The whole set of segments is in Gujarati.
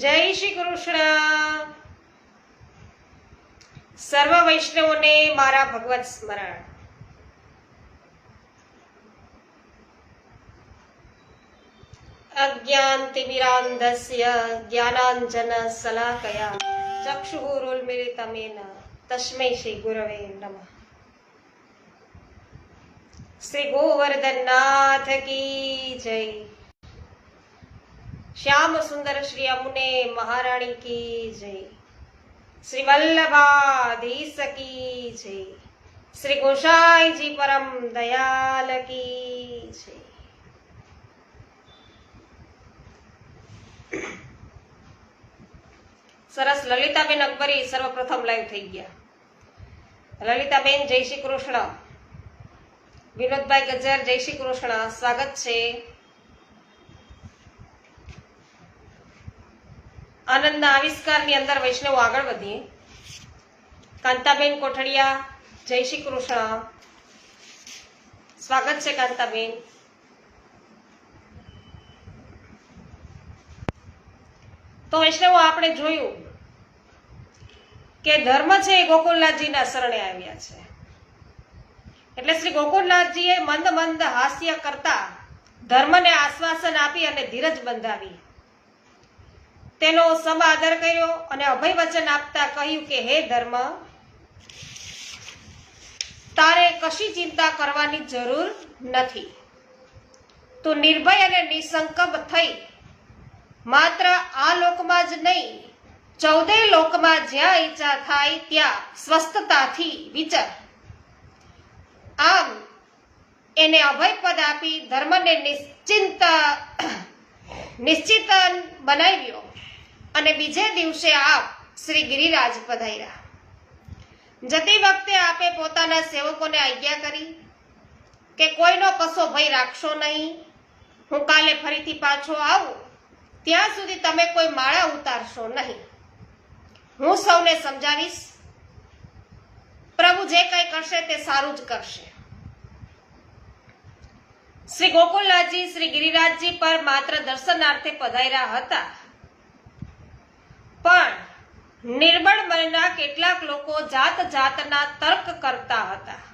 જય શ્રી કૃષ્ણ. સર્વ વૈષ્ણવોને મારા ભગવત સ્મરણ. અજ્ઞાનતિમિરાન્ધસ્ય જ્ઞાનાંજન શલાકયા ચક્ષુરુન્મિલિતમેન તસ્મૈ શ્રી ગુરવે નમઃ. શ્રી ગોવર્ધનનાથ કી જય. श्याम सुंदर श्री अमुने महारानी की जय. श्री वल्लभाधीश की जय. श्री गोसाई जी परम दयाल की जय. સરસ. લલિતાબેન અકબરી સર્વપ્રથમ લાઈવ થઈ ગયા. લલિતાબેન જય શ્રી કૃષ્ણ. વિનોદભાઈ ગજર જય શ્રી કૃષ્ણ. સ્વાગત છે. આનંદના આવિષ્કારની અંદર વૈષ્ણવ આગળ વધીએ. કાંતાબેન કોઠડિયા જય શ્રી કૃષ્ણ. સ્વાગત છે કાંતાબેન. તો વૈષ્ણવો આપણે જોયું કે ધર્મ છે એ ગોકુલનાથજીના શરણે આવ્યા છે. એટલે શ્રી ગોકુલનાથજીએ મંદ મંદ હાસ્ય કરતા ધર્મને આશ્વાસન આપી અને ધીરજ બંધાવી, તેનો સમાદર કર્યો અને અભય વચન આપતા કહ્યું કે હે ધર્મ, તારે કશી ચિંતા કરવાની જરૂર નથી. તું નિર્ભય અને નિસંકલ્પ થઈ માત્ર આ લોકમાં જ નહીં, 14 લોકમાં જ્યાં ઈચ્છા થાય ત્યાં સ્વસ્થતાથી વિચર. આમ એને અભય પદ આપી ધર્મને નિશ્ચિત બનાવ્યો અને બીજે દિવસે આપ શ્રી ગિરિરાજ પધાર્યા. જતી વખતે આપે પોતાના સેવકોને આજ્ઞા કરી કે કોઈનો કશો ભય રાખશો નહીં. હું કાલે ફરીથી પાછો આવું ત્યાં સુધી તમે કોઈ માળા ઉતારશો નહીં. હું સૌને સમજાવીશ. પ્રભુ જે કંઈ કરશે તે સારું જ કરશે. શ્રી ગોકુલનાથજી શ્રી ગિરિરાજજી પર માત્ર દર્શનાર્થે પધાર્યા હતા, પણ નિર્બળ મનના કેટલાક લોકો જાત જાતના તર્ક કરતા હતા.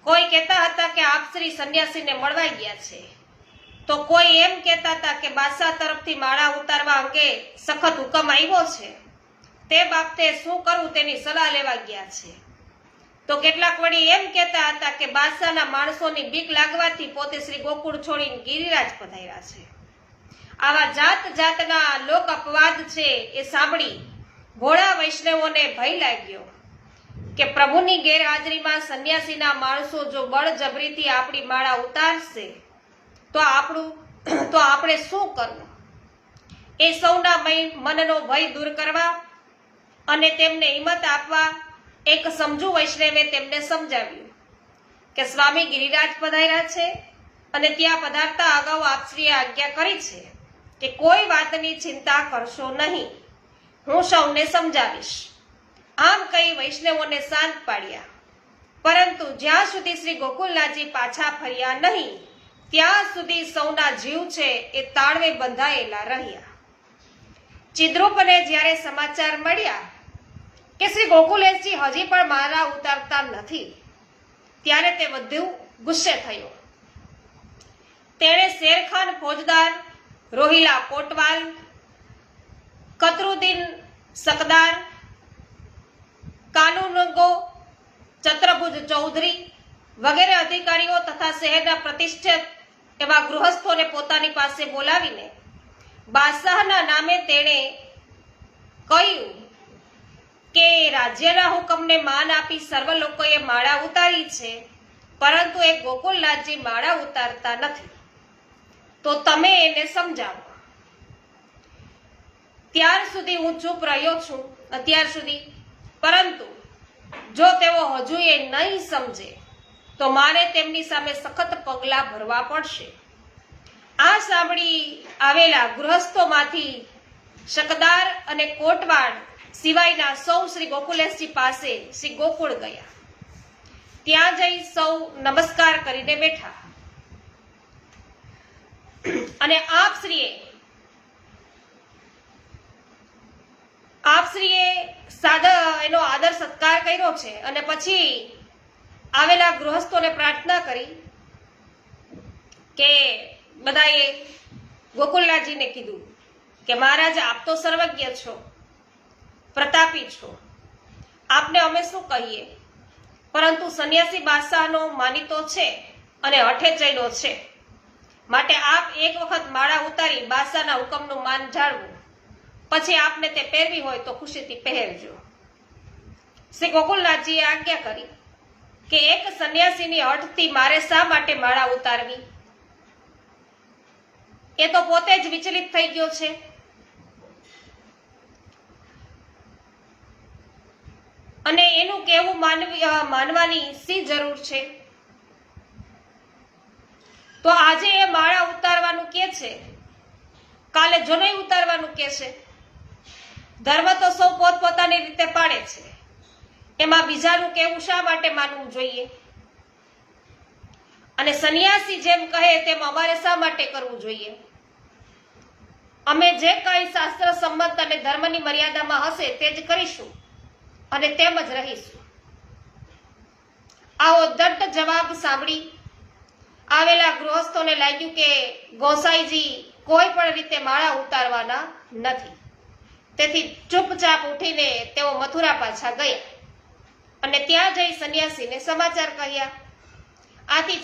કોઈ કહેતા હતા કે આપ શ્રી સંન્યાસીને મળવા ગયા છે, તો કોઈ એમ કહેતા હતા કે બાદશાહ તરફથી માળા ઉતારવા અંગે સખત હુકમ આવ્યો છે, તે બાબતે શું કરવું તેની સલાહ લેવા ગયા છે. તો કેટલાક વળી એમ કહેતા હતા કે બાદશાહના માણસોની બીક લાગવાથી પોતે શ્રી ગોકુળ છોડીને ગિરિરાજ પધાર્યા છે. આવા જાત જાતના લોક અપવાદ છે એ સાંભળી ભોળા વૈષ્ણવોને ભય લાગ્યો કે પ્રભુની ગેરહાજરીમાં સંન્યાસીના માણસો જો બળજબરીથી આપણી માળા ઉતારશે તો આપણે શું કરવું. એ સૌના મનનો ભય દૂર કરવા અને તેમને હિંમત આપવા એક સમજુ વૈષ્ણવે તેમને સમજાવ્યું કે સ્વામી ગિરિરાજ પધાર્યા છે અને ત્યાં પધારતા અગાઉ આપશ્રીએ આજ્ઞા કરી છે કે કોઈ વાતની ચિંતા કરશો નહીં, હું સૌને સમજાવીશ. આમ કહી વૈષ્ણવોને શાંત પાડ્યા. પરંતુ જ્યાં સુધી શ્રી ગોકુલનાથજી પાછા ફર્યા નહીં ત્યાં સુધી સૌના જીવ છે એ તાળવે બંધાયેલા રહ્યા. ચિદ્રૂપને જ્યારે સમાચાર મળ્યા કે શ્રી ગોકુલેશજી હજી પણ માળા ઉતારતા નથી, ત્યારે તે વધુ ગુસ્સે થયો. તેણે શેરખાન ફોજદાર, રોહિલા કોટવાલ, કતરુદ્દીન શકદાર, કાનૂનગો, ચત્રભુજ ચૌધરી વગેરે અધિકારીઓ તથા શહેરના પ્રતિષ્ઠિત એવા ગૃહસ્થોને પોતાની પાસે બોલાવીને બાદશાહના નામે તેણે કહ્યું કે રાજ્યના હુકમને માન આપી સર્વ લોકોએ માળા ઉતારી છે, પરંતુ એ ગોકુલનાથજી માળા ઉતારતા નથી, તો તમે એને સમજાવો. ત્યાર સુધી હું ચૂપ રહ્યો છું અત્યાર સુધી, પરંતુ જો તેઓ હજુ એ નહીં સમજે તો મારે તેમની સામે સખત પગલાં ભરવા પડશે. આ સાંભળી આવેલા ગૃહસ્થોમાંથી શકદાર અને કોટવાડ સિવાયના સૌ શ્રી ગોકુલેશજી પાસે શ્રી ગોકુળ ગયા. ત્યાં જઈ સૌ નમસ્કાર કરીને બેઠા અને આપશ્રીએ આપશ્રીએ સાદા એનો આદર સત્કાર કર્યો છે અને પછી આવેલા ગૃહસ્થોને પ્રાર્થના કરી કે બધાએ ગોકુલનાથજીને કીધું કે મહારાજ, આપ તો સર્વજ્ઞ છો, પ્રતાપી છો, આપને અમે શું કહીએ, પરંતુ સંન્યાસી બાદશાહનો માનીતો છે અને હઠે ચડ્યો છે, માટે આપ એક વખત માળા ઉતારી બાદશાહના હુકમનું માન જાળવું, પછી આપને તે પહેરવી હોય તો ખુશીથી પહેરજો. શ્રી ગોકુલનાથજીએ આજ્ઞા કરી કે એક સંન્યાસીની હઠથી મારે શા માટે માળા ઉતારવી? એ તો પોતે જ વિચલિત થઈ ગયો છે. અને એનું કહેવું માનવાની શી જરૂર છે? તો આજે એ માળા ઉતારવાનું કે છે, કાલે જનોઈ ઉતારવાનું કે છે. ધર્મ તો સૌ પોતપોતાની રીતે પાડે છે, એમાં બીજાનું કહેવું શા માટે માનવું જોઈએ? અને સંન્યાસી જેમ કહે તેમ અમારે શા માટે કરવું જોઈએ? અમે જે કંઈ શાસ્ત્ર સંમત અને ધર્મની મર્યાદામાં હશે તે જ કરીશું અને તેમ જ રહીશું. આવો દઢ જવાબ સાંભળી આવેલા ગૃહસ્થોને લાગ્યું કે ગોસાઈજી કોઈ પણ રીતે માળા ઉતારવાના નથી. તેથી ચૂપચાપ ઉઠીને તેઓ મથુરા પાછા ગયા અને ત્યાં જઈ સંન્યાસીને સમાચાર કહ્યા. આથી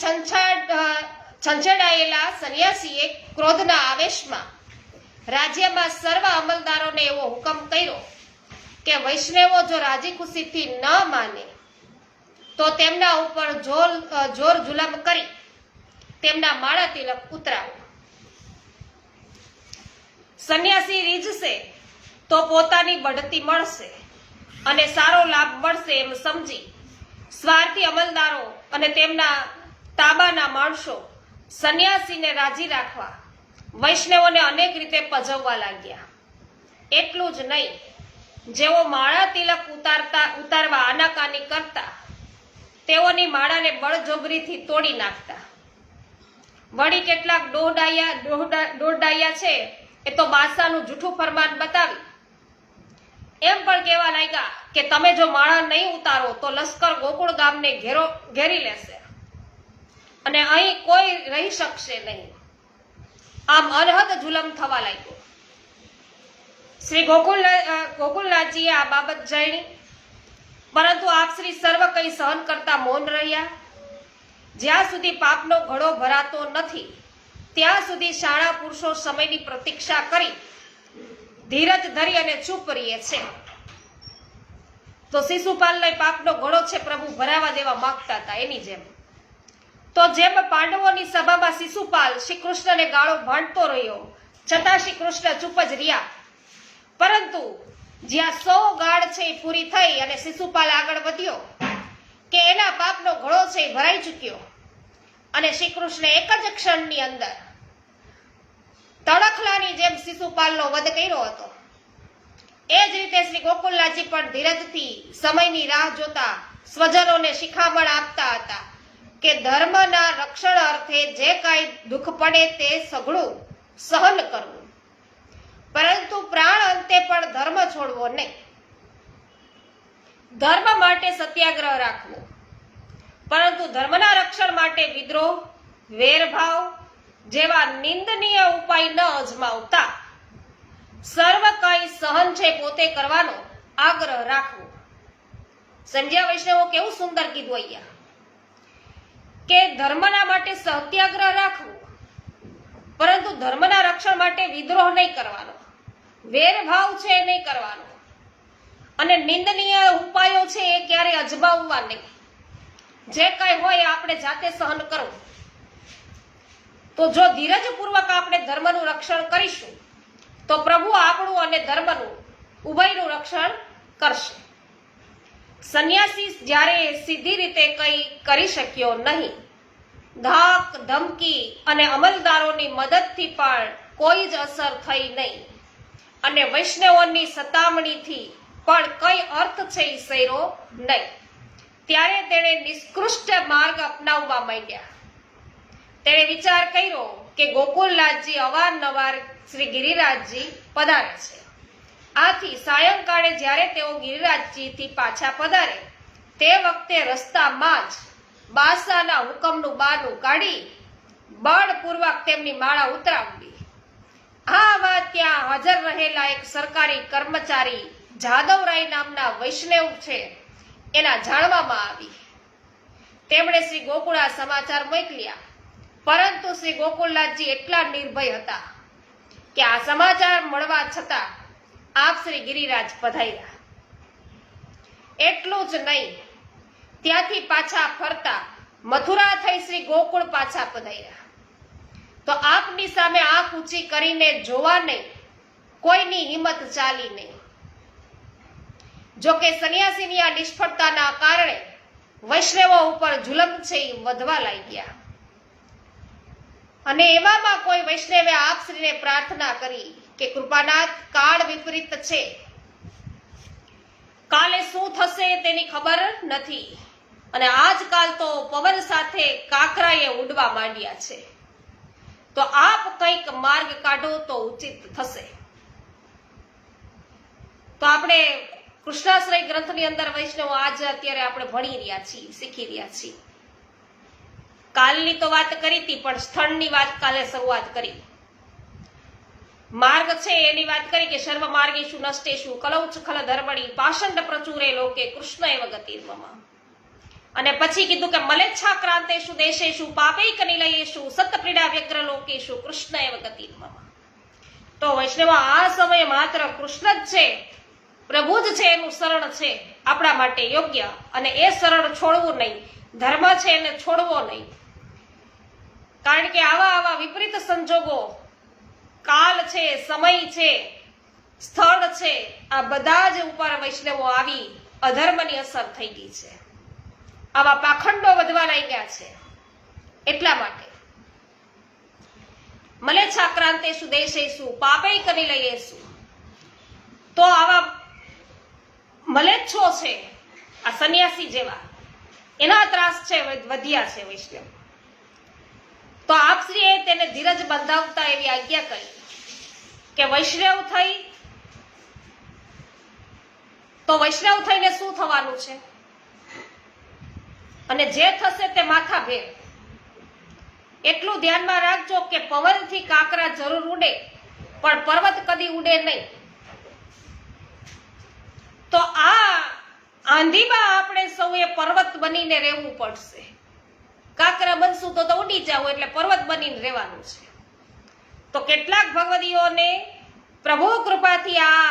છંછેડાયેલા સંન્યાસીએ ક્રોધના આવેશમાં રાજ્યમાં સર્વ અમલદારોને એવો હુકમ કર્યો કે વૈષ્ણવો જો રાજી ખુશીથી ન માને તો તેમના ઉપર જોર જુલમ કરી તેમના માળા તિલક ઉતરાવો. સંન્યાસી રીઝશે તો પોતાની બઢતી મળશે અને સારો લાભ મળશે એમ સમજી સ્વાર્થી અમલદારો અને તેમના તાબાના માણસો સંન્યાસીને રાજી રાખવા વૈષ્ણવોને અનેક રીતે પજવવા લાગ્યા. એટલું જ નહીં, જેઓ માળા તિલક ઉતારવા આનાકાની કરતા તેઓની માળાને બળજબરીથી તોડી નાખતા. વળી કેટલાક દોઢડાયા છે એ તો બાદશાહનું જૂઠું ફરમાન બતાવી એમ પણ કહેવા લાગ્યા કે તમે જો માળા નહીં ઉતારો તો લશ્કર ગોકુળ ગામને ઘેરી લેશે અને અહીં કોઈ રહી શકશે નહીં. આમ અનહદ જુલમ થવા લાગ્યો. શ્રી ગોકુલનાથજીએ આ બાબત જાણી, પરંતુ આપ શ્રી સર્વ કંઈ સહન કરતા મૌન રહ્યા. જ્યાં સુધી પાપનો ઘડો ભરાતો નથી ત્યાં સુધી શાણા પુરુષો સમયની પ્રતીક્ષા કરી ધીરજ ધરી અને ચૂપ રહીએ છે. તો શિશુપાલને પાપનો ઘડો છે પ્રભુ ભરાવા દેવા માંગતા હતા. એની જેમ પાંડવોની સભામાં શિશુપાલ શ્રી કૃષ્ણને ગાળો ભાંડતો રહ્યો છતાં શ્રી કૃષ્ણ ચૂપ જ રહ્યા. પરંતુ જ્યાં 100 ગાળ છે એ પૂરી થઈ અને શિશુપાલ આગળ વધ્યો કે એના પાપનો ઘડો છે એ ભરાઈ ચૂક્યો અને શ્રી કૃષ્ણ એક જ ક્ષણની અંદર તણખલાની જેમ શિશુપાલનો વધ કર્યો હતો. એ જ રીતે શ્રી ગોકુલનાથજી પણ ધીરજથી સમયની રાહ જોતા સ્વજનોને શિખામણ આપતા હતા કે ધર્મના રક્ષણ અર્થે જે કાંઈ દુઃખ પડે તે સઘળું સહન કરવું, પરંતુ પ્રાણ અંતે પણ ધર્મ છોડવો નહીં. ધર્મ માટે સત્યાગ્રહ રાખવો, પરંતુ ધર્મના રક્ષણ માટે વિદ્રોહ, વેરભાવ જેવા નિંદનીય ઉપાય ન અજમાવતા સર્વ કંઈ સહન છે પોતે કરવાનો આગ્રહ રાખવો. સમજ્યા વૈષ્ણવો? કેવું સુંદર કીધું અહીંયા કે ધર્મના માટે સત્યાગ્રહ રાખવો, પરંતુ ધર્મના રક્ષણ માટે વિદ્રોહ નહીં કરવાનો, વેરભાવ છે એ નહીં કરવાનો અને નિંદનીય ઉપાયો છે એ ક્યારે અજમાવવા નહીં. જે કઈ હોય આપણે જાતે સહન કરવું. તો જો ધીરજપૂર્વક આપણે ધર્મનું રક્ષણ કરીશું તો પ્રભુ આપણું અને ધર્મનું ઉભયનું રક્ષણ કરશે. સંન્યાસી જ્યારે સીધી રીતે કંઈ કરી શક્યો નહીં, ધાક ધમકી અને અમલદારોની મદદથી પણ કોઈ જ અસર થઈ નહીં અને વૈષ્ણવોની સતામણીથી પણ કઈ અર્થ છે એ સર્યો નહીં, ત્યારે તેણે નિષ્કૃષ્ટ માર્ગ અપનાવવા માંડ્યા. તેણે વિચાર કર્યો કે ગોકુલનાથજી અવારનવાર શ્રી ગિરિરાજજી પધારે છે, આથી સાયંકાળે જ્યારે તેઓ ગિરિરાજજીથી પાછા પધારે તે વખતે રસ્તામાં જ બાદશાહના હુકમનું બારણું કાઢી બળપૂર્વક તેમની માળા ઉતરાવવી. આ વાત ત્યાં હાજર રહેલા એક સરકારી કર્મચારી જાદવરાય નામના વૈષ્ણવ છે એના જાણવામાં આવી. તેમણે શ્રી ગોકુળા સમાચાર મોકલ્યા, પરંતુ શ્રી ગોકુળનાથજી એટલા નિર્ભય હતા કે આ સમાચાર મળવા છતાં આપ શ્રી ગિરિરાજ પધાર્યા. એટલું જ નહીં, ત્યાંથી પાછા ફરતા મથુરા થઈ શ્રી ગોકુળ પાછા પધાર્યા. તો આપની સામે આંખ ઊંચી કરીને જોવા નહીં, કોઈની હિંમત ચાલી નહીં. જો કે સંન્યાસીની આ નિષ્ફળતાના કારણે વૈષ્ણવો ઉપર જુલમ છે એ વધવા લાગ્યા. અને એવામાં કોઈ વૈષ્ણવે આપશ્રીને પ્રાર્થના કરી કે કૃપાનાથ, કાળ વિપરીત છે, કાલે શું થશે તેની ખબર નથી, અને આજકાલ તો પવન સાથે કાકરાએ ઉડવા માંડ્યા છે, તો આપ કંઈક માર્ગ કાઢો તો ઉચિત થશે. તો આપણે કૃષ્ણાશ્રય ગ્રંથની અંદર વૈષ્ણવ આજે અત્યારે આપણે ભણી રહ્યા છીએ, શીખી રહ્યા છીએ. કાલની તો વાત કરી હતી, પણ સ્થળની વાત કાલે શરૂઆત કરી. માર્ગ છે એની વાત કરી કે સર્વ માર્ગેષુ નષ્ટેષુ કલૌચ ખલ ધર્મણી પાષંડ પ્રચુરે લોકે કૃષ્ણ એવ ગતિર્મમ. અને પછી કીધું કે મલેચ્છા ક્રાંતેષુ દેશેષુ પાપૈક નિલયેષુ સતપ્રીડા વ્યગ્ર લોકેષુ કૃષ્ણ એવ ગતિર્મમ. તો વૈષ્ણવ આ સમયે માત્ર કૃષ્ણ જ છે, પ્રભુ જ છે, એનું શરણ છે આપણા માટે યોગ્ય, અને એ શરણ છોડવું નહીં, ધર્મ છે એને છોડવો નહીં. કારણ કે આવા વિપરીત સંજોગો, કાલ છે, સમય છે, સ્થળ છે, આ બધા જ ઉપર વૈષ્ણવો આવી અધર્મની અસર થઈ ગઈ છે. આવા પાખંડો વધવા લાગ્યા છે. એટલા માટે મલેચ્છા ક્રાંતેષુ દેશેષુ પાપૈક નિલયેષુ. તો આવા મલેચ્છો છે, આ સંન્યાસી જેવા, એના ત્રાસ છે વધ્યા છે વૈષ્ણવ. તો આપશ્રીએ તેને ધીરજ બંધાવતા એવી આજ્ઞા કરી કે વૈષ્ણવ થઈ તો વૈષ્ણવ થઈને શું થવાનું છે, અને જે થશે તે માથા ભેર. એટલું ધ્યાનમાં રાખજો કે પવનથી કાકરા જરૂર ઉડે, પણ પર્વત કદી ઉડે નહીં. તો આ આંધીમાં આપણે સૌએ પર્વત બનીને રહેવું પડશે. કાકરા બનશું તો ઉડી જાવ, એટલે પર્વત બનીને રહેવાનું છે. તો કેટલાક ભગવદીઓને પ્રભુ કૃપાથી આ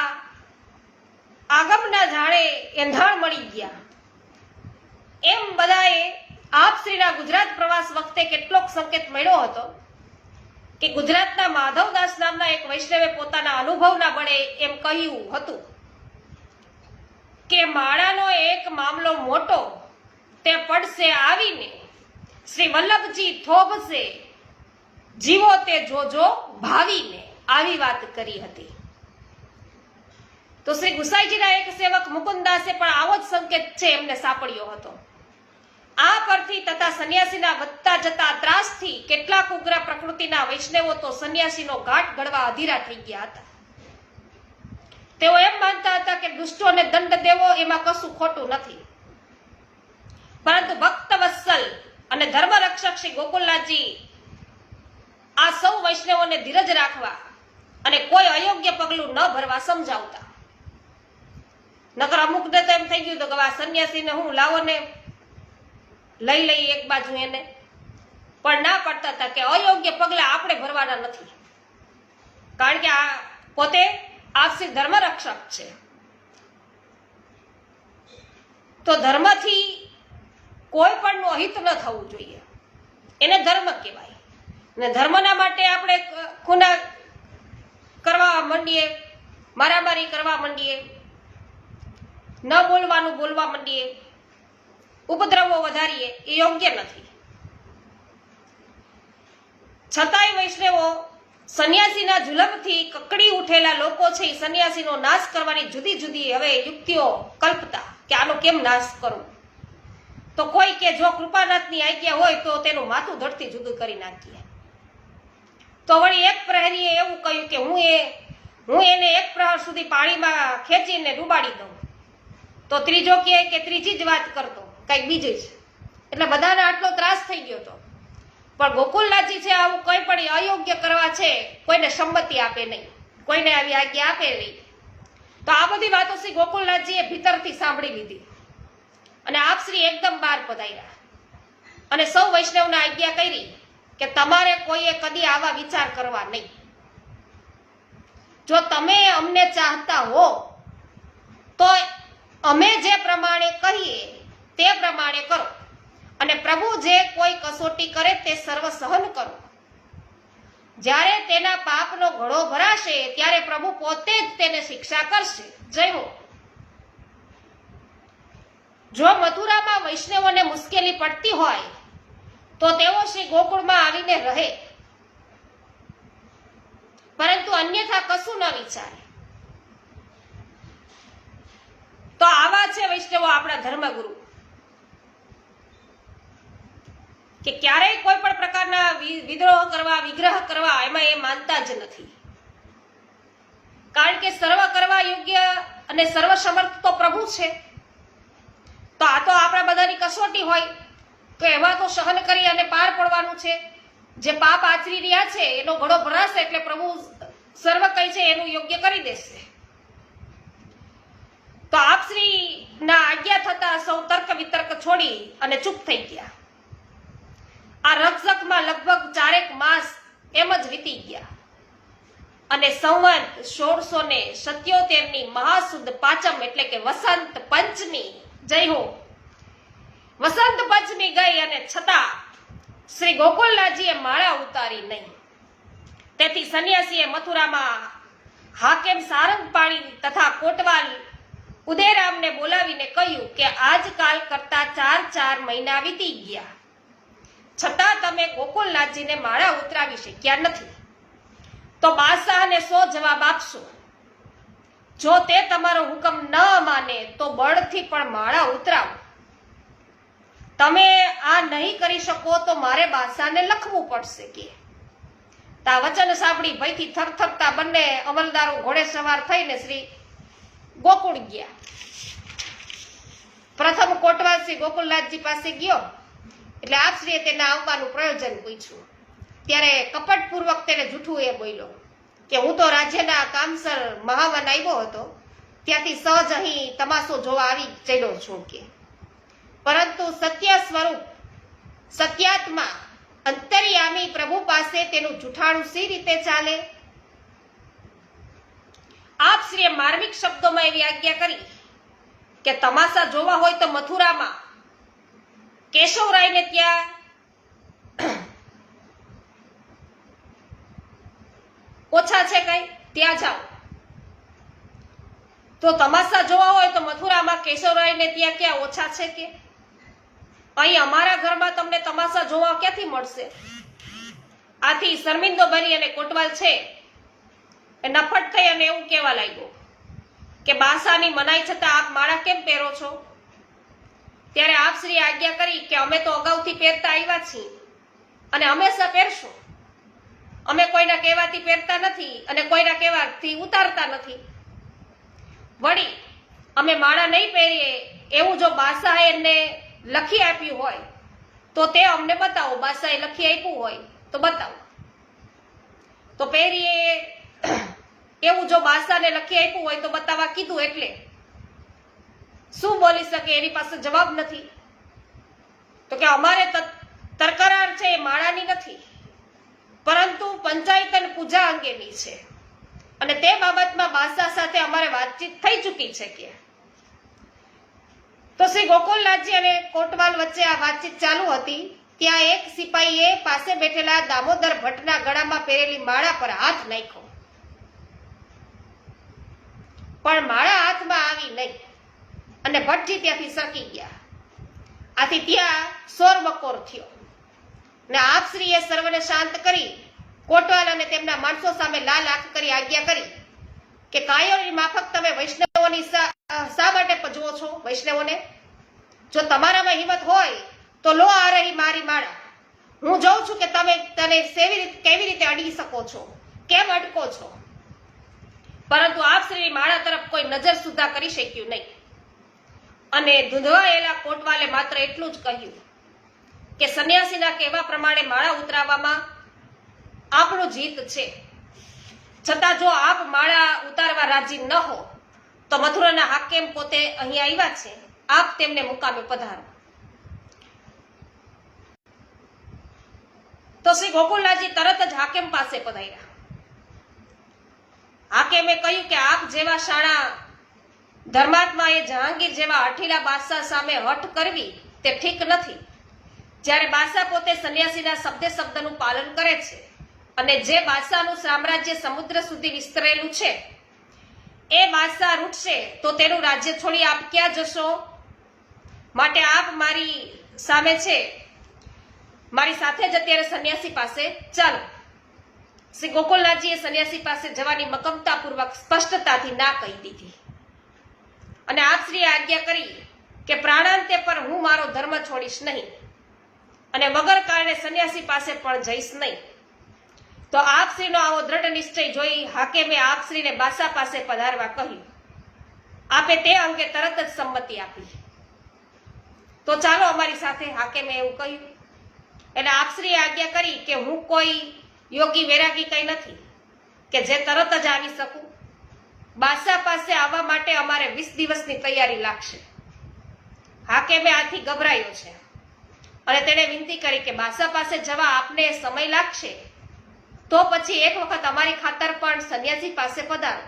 આગમના ઝાડે એંધાણ મળી ગયા. એમ બધાએ આપશ્રીના ગુજરાત પ્રવાસ વખતે કેટલોક સંકેત મળ્યો હતો કે ગુજરાતના માધવદાસ નામના એક વૈષ્ણવે પોતાના અનુભવના બળે એમ કહ્યું હતું કે માળાનો એક મામલો મોટો, તે પડશે આવીને, શ્રી વલ્લભજી થોભશે, જીવો તે જોજો ભાવીને. આવી વાત કરી હતી. તો શ્રી ગુસાઈજીના એક સેવક મુકુંદાસે પણ આવો જ સંકેત છે એમને સાંપડ્યો હતો. આ પરથી તથા સંન્યાસીના વધતા જતા ત્રાસથી કેટલાક ઉગ્ર પ્રકૃતિના વૈષ્ણવો તો સંન્યાસીનો ઘાટ ઘડવા અધીરા થઈ ગયા હતા. તેઓ એમ માનતા હતા કે દુષ્ટોને દંડ દેવો એમાં કશું ખોટું નથી, પરંતુ ભક્ત વત્સલ અને ધર્મ રક્ષક શ્રી ગોકુળનાથજી આ સૌ વૈષ્ણવોને ધીરજ રાખવા અને કોઈ અયોગ્ય પગલું ન ભરવા સમજાવતા. નકર અમુકને તો એમ થઈ ગયું તો કે આ સંન્યાસીને હું લાવો ને લઈ લઈએ એક બાજુ એને, પણ ના પડતા હતા કે અયોગ્ય પગલા આપણે ભરવાના નથી, કારણ કે આ પોતે આપસી ધર્મ રક્ષક છે. તો ધર્મથી કોઈ પણ નું અહિત ન થવું જોઈએ, એને ધર્મ કહેવાય. અને ધર્મના માટે આપણે ખૂના કરવા માંડીએ, મારામારી કરવા માંડીએ, ન બોલવાનું બોલવા માંડીએ, ઉપદ્રવો વધારીએ, એ યોગ્ય નથી. છતાંય વૈષ્ણવો સંન્યાસીના જુલમથી કકડી ઉઠેલા લોકો છે એ સંન્યાસીનો નાશ કરવાની જુદી જુદી હવે યુક્તિઓ કલ્પતા કે આનો કેમ નાશ કરવો. તો કોઈ કે જો કૃપાનાથની આજ્ઞા હોય તો તેનું માથું ધડથી જુદું કરી નાખીએ. તો વળી એક પ્રહરીએ એવું કહ્યું કે હું એ હું એને 1 પ્રહર સુધી પાણીમાં ખેંચીને ડૂબાડી દઉં, તો ત્રીજો કહે કે ત્રીજી જ વાત કરતો, કંઈક બીજી જ. એટલે બધાને આટલો ત્રાસ થઈ ગયો હતો. પણ ગોકુલનાથજી છે આવું કંઈ પણ અયોગ્ય કરવા છે કોઈને સંમતિ આપે નહીં, કોઈને આવી આજ્ઞા આપે નહીં. તો આ બધી વાતો શ્રી ગોકુલનાથજીએ ભીતરથી સાંભળી લીધી અને આપ શ્રી એકદમ બહાર પધાર્યા અને સૌ વૈષ્ણવને આજ્ઞા કરી કે તમારે કોઈએ કદી આવા વિચાર કરવા નહીં. જો તમે અમને ચાહતા હો તો અમે જે પ્રમાણે કહીએ તે પ્રમાણે કરો અને પ્રભુ જે કોઈ કસોટી કરે તે સર્વ સહન કરો. જ્યારે તેના પાપનો ઘડો ભરાશે ત્યારે પ્રભુ પોતે જ તેને શિક્ષા કરશે. જય હો. જો મથુરામાં વૈષ્ણવોને મુશ્કેલી પડતી હોય તો તેઓ શ્રી ગોકુળમાં આવીને રહે, પરંતુ અન્યથા કશું ન વિચારે. તો આવા છે વૈષ્ણવો આપણા ધર્મગુરુ કે ક્યારેય કોઈ પણ પ્રકારના વિદ્રોહ કરવા, વિગ્રહ કરવા એમાં એ માનતા જ નથી. કારણ કે સર્વ કરવા યોગ્ય અને સર્વ સમર્થ તો પ્રભુ છે. તો આ તો આપણા બધાની કસોટી હોય તો એવા તો સહન કરી અને પાર પડવાનું છે. જે પાપ આચરી રહ્યા છે એનો ઘડો ભરાશે એટલે પ્રભુ સર્વ કઈ છે એનું યોગ્ય કરી દેશે. તો આપ શ્રી ના આજ્ઞા થતા સૌ તર્ક વિતર્ક છોડી અને ચૂપ થઈ ગયા. આ રક્ષકમાં લગભગ 4 માસ એમ જ વીતી ગયા અને સંવત 1677 ની મહાસુદ પાંચમ એટલે કે વસંત પંચમી, જય હો, વસંત પંચમી ગઈ અને છતાં શ્રી ગોકુલનાથજીએ માળા ઉતારી નહીં. તેથી સંન્યાસીએ મથુરામાં હાકેમ સારંગપાણી તથા કોટવાલ ઉદયરામને બોલાવીને કહ્યું કે આજકાલ કરતા 4 મહિના વીતી ગયા, છતાં તમે ગોકુલનાથજીને માળા ઉતરાવી શક્યા નથી. તો બાદશાહને 100 જવાબ આપશો. જો તે તમારો હુકમ ન માને તો બળથી પણ માળા ઉતરાવો. તમે આ નહીં કરી શકો તો મારે બાદશાહને લખવું પડશે કે. તા વચન સાંભળી ભયથી થરથરતા બંને અમલદારો ઘોડે સવાર થઈને શ્રી ગોકુળ ગયા. પ્રથમ કોટવાલ શ્રી ગોકુલનાથજી પાસે ગયો એટલે આપશ્રીએ તેના આવવાનું પ્રયોજન પૂછ્યું. ત્યારે કપટપૂર્વક તેને જૂઠું એ બોલ્યો કે હું તો રાજ્યના કામસર મહાવન આવ્યો હતો, ત્યાંથી સહજ અહીં તમાશો જોવા આવી ચડ્યો છું કે. પરંતુ સત્ય સ્વરૂપ સત્યાત્મા અંતર્યામી પ્રભુ પાસે તેનું જૂઠાણું સી રીતે ચાલે? આપશ્રીએ માર્મિક શબ્દોમાં એવી આજ્ઞા કરી કે તમાશા જોવા હોય તો મથુરામાં કેશવરાયને ત્યાં ઓછા છે કઈ, ત્યાં જાઓ. તો તમાશા જોવા હોય તો મથુરામાં કેશવરાયને ત્યાં ક્યાં ઓછા છે કે? અહીં અમારા ઘરમાં તમને તમાશા જોવા ક્યાંથી મળશે? આથી શર્મિંદો બની અને કોટવાલ છે એ નફટ થઈ અને એવું કહેવા લાગ્યો કે બાદશાહની મનાઈ છતાં આપ માળા કેમ પહેરો છો? ત્યારે આપશ્રીએ આજ્ઞા કરી કે અમે તો અગાઉથી પહેરતા આવ્યા છીએ અને હંમેશા પહેરશું. અમે કોઈના કહેવાથી પહેરતા નથી અને કોઈના કહેવાથી ઉતારતા નથી. વળી અમે માળા નહીં પહેરીએ એવું જો બાદશાહે એને લખી આપ્યું હોય તો તે અમને બતાવો. બાદશાહે લખી આપ્યું હોય તો બતાવો. તો પહેરીએ એવું જો બાદશાહને લખી આપ્યું હોય તો બતાવવા કીધું એટલે શું બોલી શકે? એની પાસે જવાબ નથી. તો કે અમારે તકરાર છે એ માળાની નથી પરંતુ પંચાયત અને પૂજા અંગેની છે અને તે બાબતમાં બાદશાહ સાથે અમારે વાતચીત થઈ ચૂકી છે કે. તો શ્રી ગોકુલનાથજી અને કોટવાલ વચ્ચે આ વાતચીત ચાલુ હતી ત્યાં એક સિપાહીએ પાસે બેઠેલા દામોદર ભટ્ટના ગળામાં પહેરેલી માળા પર હાથ નાખ્યો, પણ માળા હાથમાં આવી નહીં અને ભટ્ટજી ત્યાંથી સરકી ગયા. આથી ત્યાં શોરબકોર થયો ને આપશ્રીએ સર્વને શાંત કરી કોટવાલ અને તેમના માણસો સામે લાલ આંખ કરી આજ્ઞા કરી કે કાયોની માફક તમે વૈષ્ણવોની શા માટે પજવો છો? વૈષ્ણવોને જો તમારામાં હિંમત હોય તો લો આ રહી મારી માળા. હું જોઉં છું કે તમે તને કેવી રીતે અડી શકો છો, કેમ અટકો છો? પરંતુ આપશ્રીની માળા તરફ કોઈ નજર સુધા કરી શક્યું નહીં. અને ધૂંધવાયેલા કોટવાલે માત્ર એટલું જ કહ્યું કે સંન્યાસીના કહેવા પ્રમાણે માળા ઉતરાવવામાં આપણું જીત છે, છતાં જો આપ માળા ઉતારવા રાજી ન હો તો મથુરાના હાકેમ પોતે અહીં આવ્યા છે, આપ તેમને મુકામે પધારો. તો શ્રી ગોકુળનાથજી તરત જ હાકેમ પાસે પધાર્યા. હાકેમે કહ્યું કે આપ જેવા શાણા ધર્માત્માએ જહાંગીર જેવા હઠીલા બાદશાહ સામે હઠ કરવી તે ઠીક નથી. જ્યારે બાદશાહ પોતે સંન્યાસીના શબ્દે શબ્દનું પાલન કરે છે અને જે બાદશાહનું સામ્રાજ્ય સમુદ્ર સુધી વિસ્તરેલું છે એ બાદશાહ રૂઠશે તો તેનું રાજ્ય છોડી આપ ક્યાં જશો? માટે આપ મારી સામે છે, મારી સાથે જ અત્યારે સંન્યાસી પાસે ચાલો. શ્રી ગોકુળનાથજીએ સંન્યાસી પાસે જવાની મક્કમતાપૂર્વક સ્પષ્ટતાથી ના કહી દીધી અને આપશ્રીએ આજ્ઞા કરી કે પ્રાણાંતે પર હું મારો ધર્મ છોડીશ નહીં અને વગર કારણે સંન્યાસી પાસે પણ જઈશ નહીં. તો આપશ્રીનો આવો દ્રઢ નિશ્ચય જોઈ હાકેમે આપશ્રીને બાદશાહ પાસે પધારવા કહ્યું. આપે તે અંગે તરત જ સંમતિ આપી. તો ચાલો અમારી સાથે, હાકેમે એવું કહ્યું. એટલે આપશ્રીએ આજ્ઞા કરી કે હું કોઈ યોગી વૈરાગી કઈ નથી કે જે તરત જ આવી શકું. બાદશાહ પાસે આવવા માટે અમારે 20 દિવસની તૈયારી લાગશે. હાકેમે આથી ગભરાયો છે અને તેણે વિનંતી કરી કે બાદશાહ પાસે જવા આપને સમય લાગશે તો પછી એક વખત અમારી ખાતર પણ સંન્યાસી પાસે પધારો,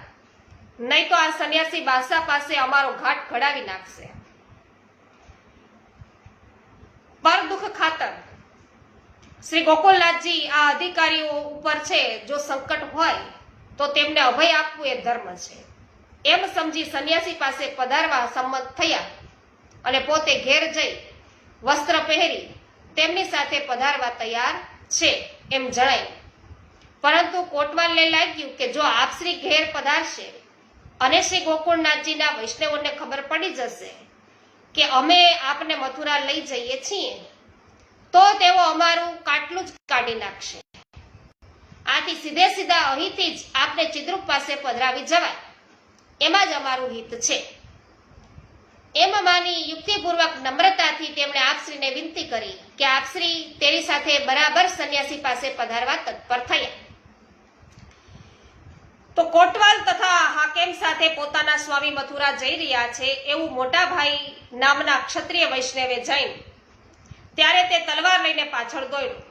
નહીં તો આ સંન્યાસી બાદશાહ પાસે અમારો ઘાટ ઘડાવી નાખશે. પર દુઃખ ખાતર શ્રી ગોકુળનાથજી આ અધિકારીઓ ઉપર છે જો સંકટ હોય તો તેમને અભય આપવું એ ધર્મ છે એમ સમજી સંન્યાસી પાસે પધારવા સંમત થયા અને પોતે ઘેર જઈ વસ્ત્ર પહેરી તેમની સાથે પધારવા તૈયાર છે એમ જણાયું. પરંતુ કોટવાલને લાગ્યું કે જો આપશ્રી ઘેર પધારશે અને શ્રી ગોકુળનાથજીના વૈષ્ણવોને ખબર પડી જશે કે અમે આપને મથુરા લઈ જઈએ છીએ તો તેઓ અમારું કાટલું જ કાઢી નાખશે. આથી સીધે સીધા અહીંથી જ આપને ચિદ્રુપ પાસે પધરાવી જવાય એમાં જ અમારું હિત છે. એમ માની યુક્તિપૂર્વક નમ્રતાથી તેમણે આપશ્રીને વિનંતી કરી કે આપશ્રી તેની સાથે બરાબર સંન્યાસી પાસે પધારવા તત્પર થયા. તો કોટવાલ તથા હાકેમ સાથે પોતાના સ્વામી મથુરા જઈ રહ્યા છે એવું મોટા ભાઈ નામના ક્ષત્રિય વૈષ્ણવે જાણ્યું ત્યારે તે તલવાર લઈને પાછળ દોડ્યો.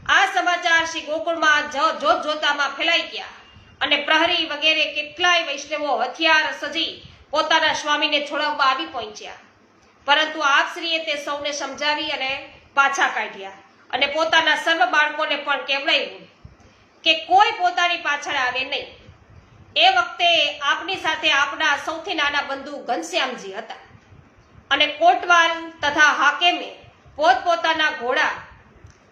આ સમાચાર શ્રી ગોકુળમાં જોત જોતામાં ફેલાઈ ગયા અને પ્રહરી વગેરે કેટલાય વૈષ્ણવો હથિયાર સજી પોતાના સ્વામીને છોડાવવા આવી પહોંચ્યા. પરંતુ આપશ્રીએ તે સૌને સમજાવી અને પાછા કાઢ્યા અને પોતાના સર્વ બાળકોને પણ કહેવડાવ્યું કે કોઈ પોતાની પાછળ આવે નહીં. એ વખતે આપની સાથે આપના સૌથી નાના બંધુ ઘનશ્યામજી હતા અને કોટવાલ તથા હાકેમે પોતપોતાના ઘોડા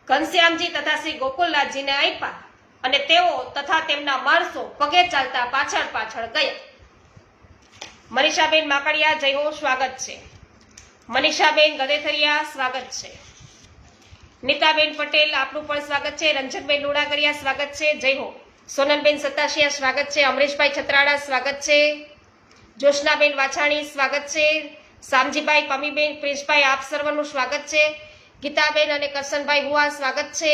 ઘનશ્યામજી તથા શ્રી ગોકુળનાથજીને આપ્યા અને તેઓ તથા તેમના માણસો પગે ચાલતા પાછળ પાછળ ગયા. મનીષાબેન માકડિયા જય હો, સ્વાગત છે. મનીષાબેન ગદેથરિયા સ્વાગત છે. નીતાબેન પટેલ આપનું પણ સ્વાગત છે. રંજનબેન લુણાગરિયા સ્વાગત છે, જય હો. સોનલબેન સતાશિયા સ્વાગત છે. અમરેશભાઈ છત્રાડા સ્વાગત છે. જોશનાબેન વાછાણી સ્વાગત છે. શામજીભાઈ, પમીબેન, પ્રિન્સભાઈ આપ સર્વનું સ્વાગત છે. ગીતાબેન અને કરશનભાઈ હુઆ સ્વાગત છે.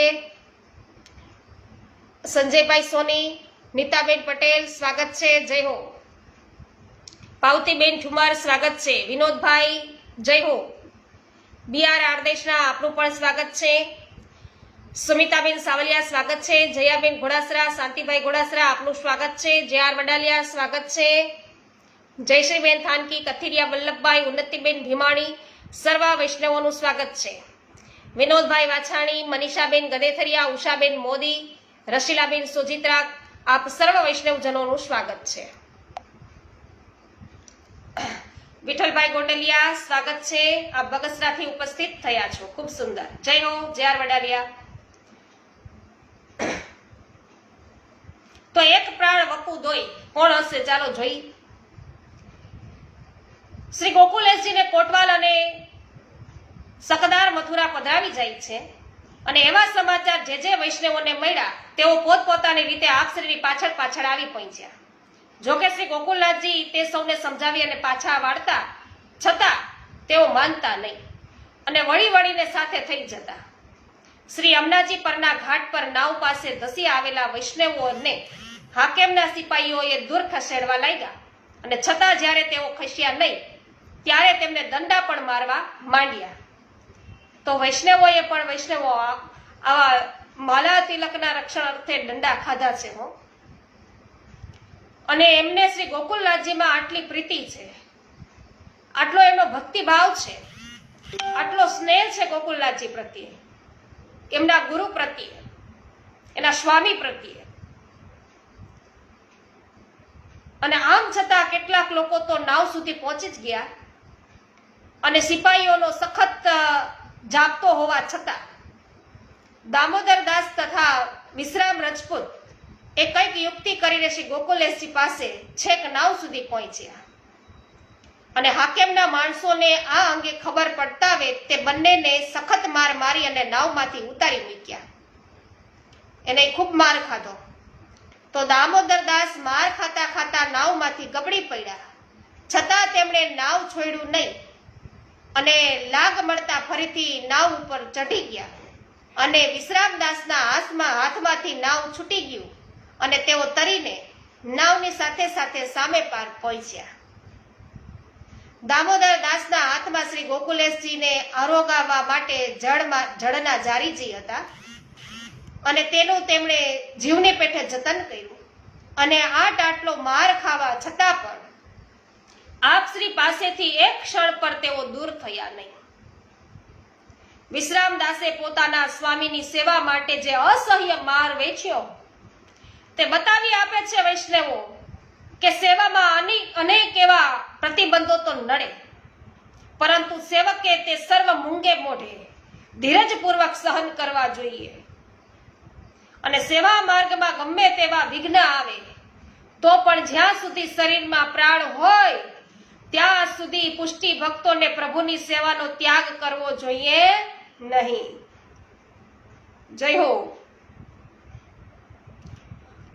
સંજયભાઈ સોની, નીતાબેન પટેલ સ્વાગત છે, જય હો. પાવતીબેન ઠુમર સ્વાગત છે. વિનોદભાઈ જય હો. બીઆર આરદેશના આપનું પણ સ્વાગત છે. સુમિતાબેન સાવલિયા સ્વાગત છે. જયાબેન ઘોડાસરા, શાંતિભાઈ ઘોડાસરા આપનું સ્વાગત છે. જે.આર વડાલિયા સ્વાગત છે. જયશ્રીબેન થાનકી, કથિરિયા વલ્લભભાઈ, ઉન્નતિબેન ભીમાણી સર્વ વૈષ્ણવોનું સ્વાગત છે. વિનોદભાઈ વાછાણી, મનીષાબેન ગદેથરિયા, ઉષાબેન મોદી, રશીલાબેન સોજિત્રા આપ સર્વ વૈષ્ણવજનોનું સ્વાગત છે. વિઠ્ઠલભાઈ ગોંડલિયા સ્વાગત છે. આપ બગસરાથી ઉપસ્થિત થયા છો, ખૂબ સુંદર, જય હો. જે.આર વડાલિયા. તો એક પ્રાણ વપુ દોઈ કોણ હશે ચાલો જોઈ. શ્રી ગોકુલેશજીને કોટવાલ અને સકદાર મથુરા પધરાવી જાય છે અને એવા સમાચાર જે વૈષ્ણવોને મળ્યા તેઓ પોતપોતાની રીતે આપશ્રીની પાછળ પાછળ આવી પહોંચ્યા. જોકે શ્રી ગોકુલનાથજી તે સૌને સમજાવી અને પાછા વાળતા છતાં તેઓ માનતા નહીં અને વળી વળીને સાથે થઈ જતા. શ્રી અમનાજી પરના ઘાટ પર નાવ પાસે ધસી આવેલા વૈષ્ણવોને હાકેમના સિપાહીઓએ દૂર ખસેડવા લાગ્યા અને છતાં જ્યારે તેઓ ખસ્યા નહીં ત્યારે તેમને દંડા પણ મારવા માંડ્યા. તો વૈષ્ણવોએ પણ વૈષ્ણવો આવા માલા તિલકના રક્ષણ અર્થે દંડા ખાધા છે હો. અને એમને શ્રી ગોકુલનાથજીમાં આટલી પ્રીતિ છે, આટલો એમનો ભક્તિભાવ છે, આટલો સ્નેહ છે ગોકુલનાથજી પ્રત્યે, એમના ગુરુ પ્રત્યે, એના સ્વામી પ્રત્યે. અને આમ છતાં કેટલાક લોકો તો નાવ સુધી પહોંચી જ ગયા અને સિપાહીઓનો સખત જાગતો હોવા છતાં દામોદર દાસ તથા વિશ્રામ રજપૂત એ કંઈક યુક્તિ કરીને શ્રી ગોકુલેશજી પાસે છેક નાવ સુધી પહોંચ્યા અને હાકેમના માણસોને આ અંગે ખબર પડતાવે તે બંનેને સખત માર મારી અને નાવમાંથી ઉતારી મૂક્યા. એને ખૂબ માર ખાધો. તો દામોદર દાસ માર ખાતા ખાતા નાવમાંથી ગબડી પડ્યા, છતાં તેમણે નાવ છોડ્યું નહીં અને લાગ મળતા ફરીથી નાવ ઉપર ચઢી ગયા અને વિશ્રામદાસના હાથમાંથી નાવ છૂટી ગયું અને તેઓ તરીને નાવની સાથે સાથે સામે પાર પહોંચ્યા. દામોદર દાસના હાથમાં શ્રી ગોકુલેશજીને આરોગાવવા માટે જળના જારીજી હતા અને તેનું તેમણે જીવની પેઠે જતન કર્યું અને આટલો માર ખાવા છતાં પણ આપ શ્રી પાસેથી એક ક્ષણ પર તેઓ દૂર થયા નહીં. વિશ્રામદાસે પોતાના સ્વામીની સેવા માટે જે અસહ્ય માર વેઠ્યો તે બતાવી આપે છે વૈષ્ણવો કે સેવામાં અનેક એવા પ્રતિબંધો તો નડે, પરંતુ સેવકે તે સર્વ મૂંગે મોઢે ધીરજપૂર્વક સહન કરવા જોઈએ. અને સેવા માર્ગમાં ગમે તેવા વિઘ્ન આવે તો પણ જ્યાં સુધી શરીરમાં પ્રાણ હોય ત્યાં સુધી પુષ્ટિ ભક્તોને પ્રભુની સેવાનો ત્યાગ કરવો જોઈએ નહીં. જય હો.